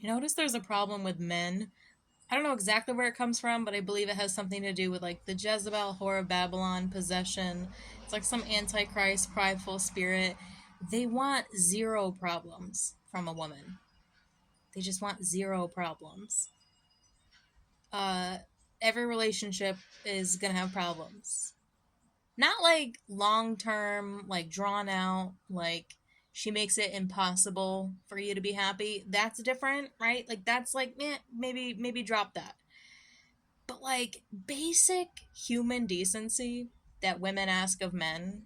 I notice there's a problem with men. I don't know exactly where it comes from, but I believe it has something to do with like the Jezebel, Whore of Babylon, possession. It's like some antichrist, prideful spirit. They want zero problems from a woman. They just want zero problems. Uh, every relationship is gonna have problems. Not like long term, like drawn out, like she makes it impossible for you to be happy. That's different, right? Like that's like, maybe drop that. But like basic human decency that women ask of men.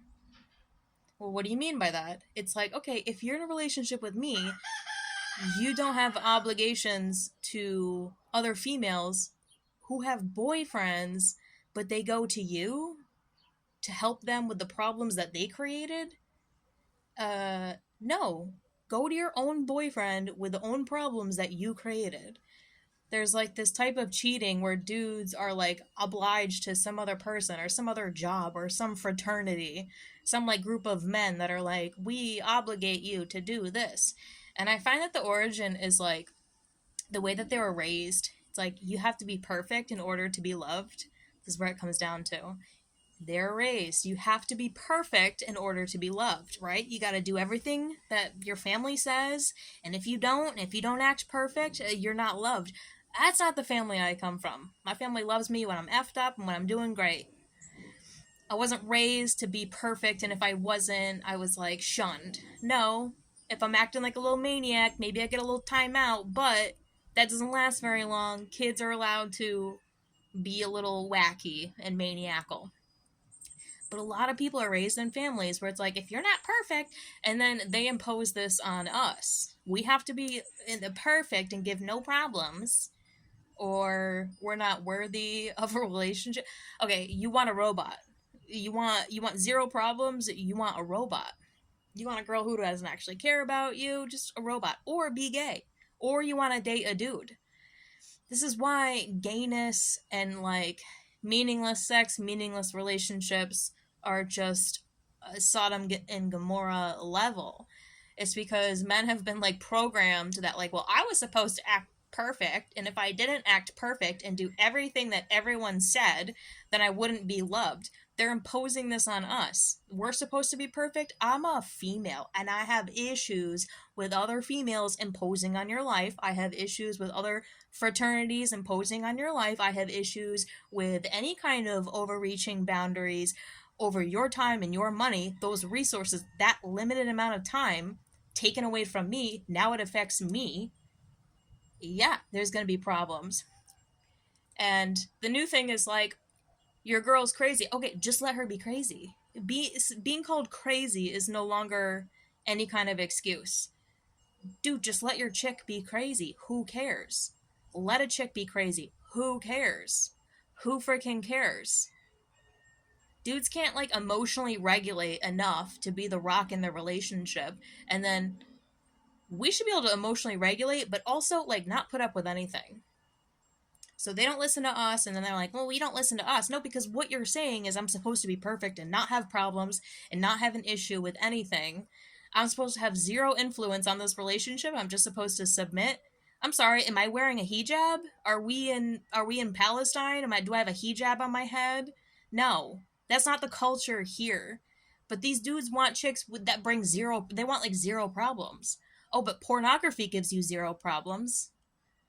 Well, what do you mean by that? It's like, okay, if you're in a relationship with me, you don't have obligations to other females who have boyfriends, but they go to you to help them with the problems that they created. No. Go to your own boyfriend with the own problems that you created. There's like this type of cheating where dudes are like obliged to some other person or some other job or some fraternity, some like group of men that are like, we obligate you to do this. And I find that the origin is like the way that they were raised. It's like you have to be perfect in order to be loved. This is where it comes down to. They're raised. You have to be perfect in order to be loved, right? You got to do everything that your family says. And if you don't act perfect, you're not loved. That's not the family I come from. My family loves me when I'm effed up and when I'm doing great. I wasn't raised to be perfect, and if I wasn't, I was like shunned. No, if I'm acting like a little maniac, maybe I get a little time out, but that doesn't last very long. Kids are allowed to be a little wacky and maniacal. But a lot of people are raised in families where it's like, if you're not perfect, and then they impose this on us. We have to be in the perfect and give no problems, or we're not worthy of a relationship. Okay, you want a robot. You want zero problems. You want a robot. You want a girl who doesn't actually care about you, just a robot, or be gay, or you want to date a dude. This is why gayness and like meaningless sex, meaningless relationships are just Sodom and Gomorrah level. It's because men have been like programmed that like, well, I was supposed to act perfect, and if I didn't act perfect and do everything that everyone said, then I wouldn't be loved. They're imposing this on us. We're supposed to be perfect. I'm a female and I have issues with other females imposing on your life. I have issues with other fraternities imposing on your life. I have issues with any kind of overreaching boundaries over your time and your money, those resources, that limited amount of time taken away from me. Now it affects me. Yeah, there's going to be problems. And the new thing is like, your girl's crazy. Okay, just let her be crazy. Being called crazy is no longer any kind of excuse. Dude, just let your chick be crazy. Who cares? Let a chick be crazy. Who cares? Who freaking cares? Dudes can't like emotionally regulate enough to be the rock in their relationship, and then we should be able to emotionally regulate but also like not put up with anything. So they don't listen to us, and then they're like, well, we don't listen to us. No, because what you're saying is I'm supposed to be perfect and not have problems and not have an issue with anything. I'm supposed to have zero influence on this relationship. I'm just supposed to submit. I'm sorry, am I wearing a hijab? Are we in Palestine? Do I have a hijab on my head? No. That's not the culture here. But these dudes want chicks that bring zero, they want like zero problems. Oh, but pornography gives you zero problems.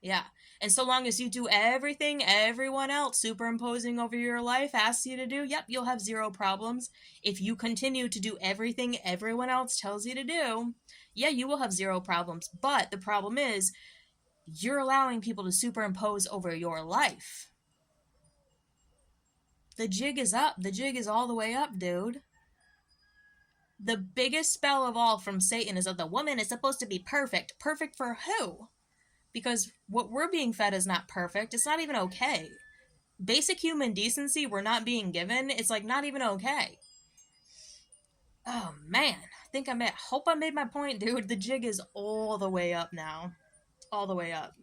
Yeah. And so long as you do everything everyone else superimposing over your life asks you to do, yep, you'll have zero problems. If you continue to do everything everyone else tells you to do, yeah, you will have zero problems. But the problem is, you're allowing people to superimpose over your life. The jig is up. The jig is all the way up, dude. The biggest spell of all from Satan is that the woman is supposed to be perfect. Perfect for who? Because what we're being fed is not perfect. It's not even okay. Basic human decency we're not being given. It's like not even okay. Oh man, I hope I made my point, dude. The jig is all the way up now. All the way up.